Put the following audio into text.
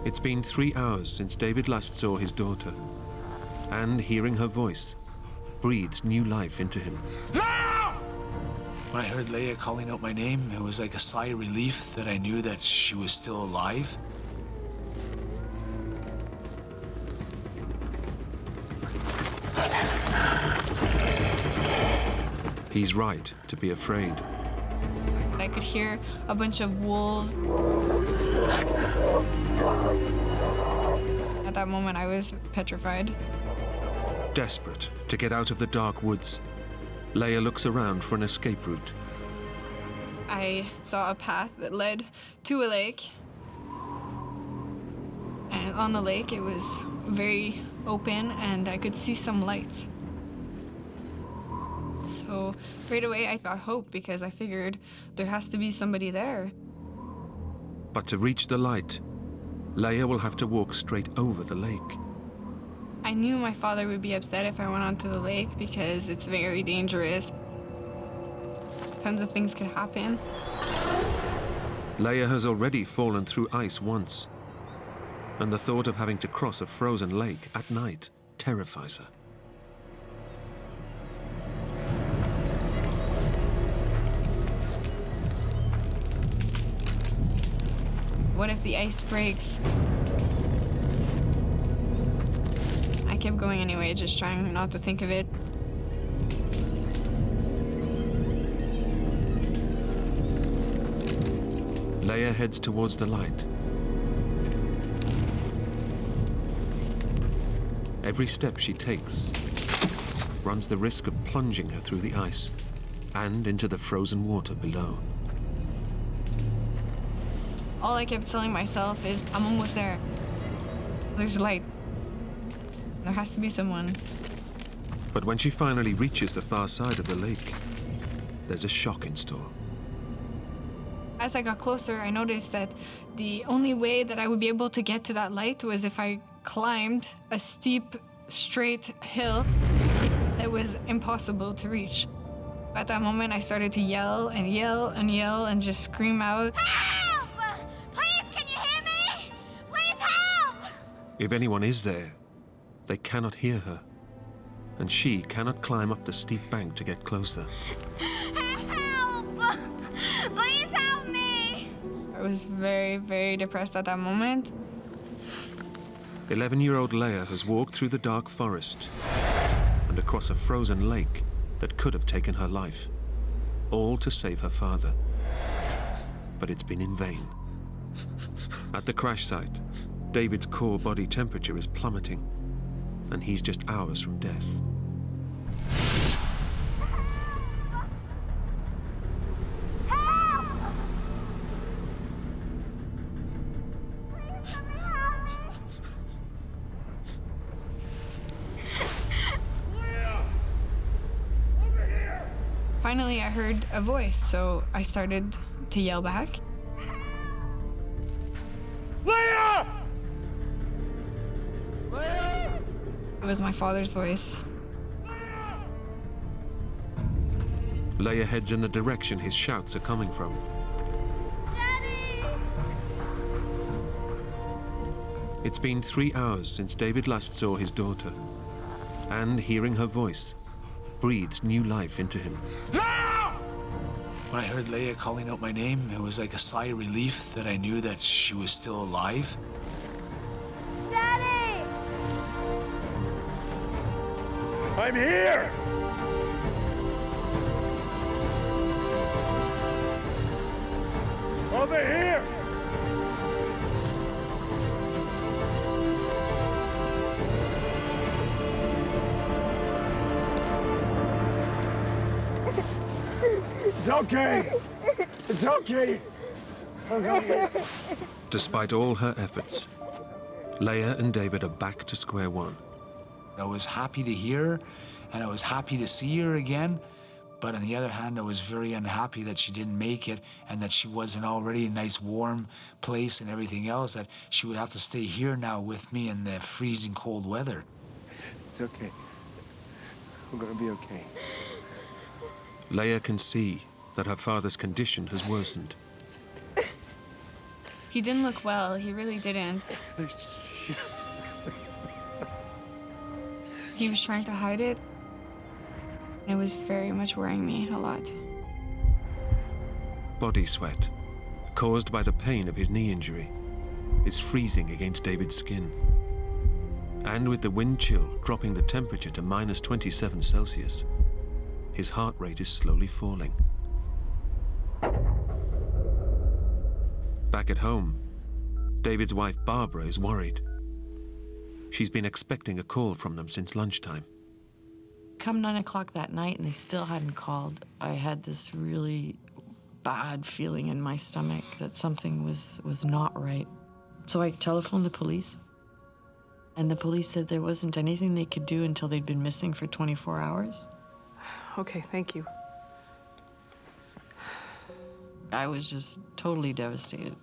It's been 3 hours since David last saw his daughter, and hearing her voice breathes new life into him. When I heard Leia calling out my name, it was like a sigh of relief that I knew that she was still alive. He's right to be afraid. I could hear a bunch of wolves. At that moment, I was petrified. Desperate to get out of the dark woods, Leia looks around for an escape route. I saw a path that led to a lake. And on the lake, it was very open, and I could see some lights. So right away, I got hope because I figured there has to be somebody there. But to reach the light, Leia will have to walk straight over the lake. I knew my father would be upset if I went onto the lake because it's very dangerous. Tons of things could happen. Leia has already fallen through ice once, and the thought of having to cross a frozen lake at night terrifies her. What if the ice breaks? I kept going anyway, just trying not to think of it. Leia heads towards the light. Every step she takes runs the risk of plunging her through the ice and into the frozen water below. All I kept telling myself is, I'm almost there. There's light. There has to be someone. But when she finally reaches the far side of the lake, there's a shock in store. As I got closer, I noticed that the only way that I would be able to get to that light was if I climbed a steep, straight hill that was impossible to reach. At that moment, I started to yell and yell and yell and just scream out, Help! Please, can you hear me? Please help! If anyone is there, they cannot hear her, and she cannot climb up the steep bank to get closer. Help! Please help me! I was very, very depressed at that moment. 11-year-old Leia has walked through the dark forest and across a frozen lake that could have taken her life, all to save her father. But it's been in vain. At the crash site, David's core body temperature is plummeting, and he's just hours from death. Finally, I heard a voice, so I started to yell back. Leia! Leia! It was my father's voice. Leia heads in the direction his shouts are coming from. Daddy! It's been 3 hours since David last saw his daughter, and hearing her voice breathes new life into him. When I heard Leia calling out my name, it was like a sigh of relief that I knew that she was still alive. Daddy! I'm here! Over here! It's okay. It's okay. Despite all her efforts, Leia and David are back to square one. I was happy to hear her, and I was happy to see her again. But on the other hand, I was very unhappy that she didn't make it and that she wasn't already a nice warm place and everything else, that she would have to stay here now with me in the freezing cold weather. It's okay. We're gonna be okay. Leia can see that her father's condition has worsened. He didn't look well. He really didn't. He was trying to hide it. It was very much worrying me a lot. Body sweat, caused by the pain of his knee injury, is freezing against David's skin. And with the wind chill dropping the temperature to minus 27 Celsius, his heart rate is slowly falling. Back at home, David's wife Barbara is worried. She's been expecting a call from them since lunchtime. Come 9 o'clock that night and they still hadn't called, I had this really bad feeling in my stomach that something was not right. So I telephoned the police, and the police said there wasn't anything they could do until they'd been missing for 24 hours. Okay, thank you. I was just totally devastated.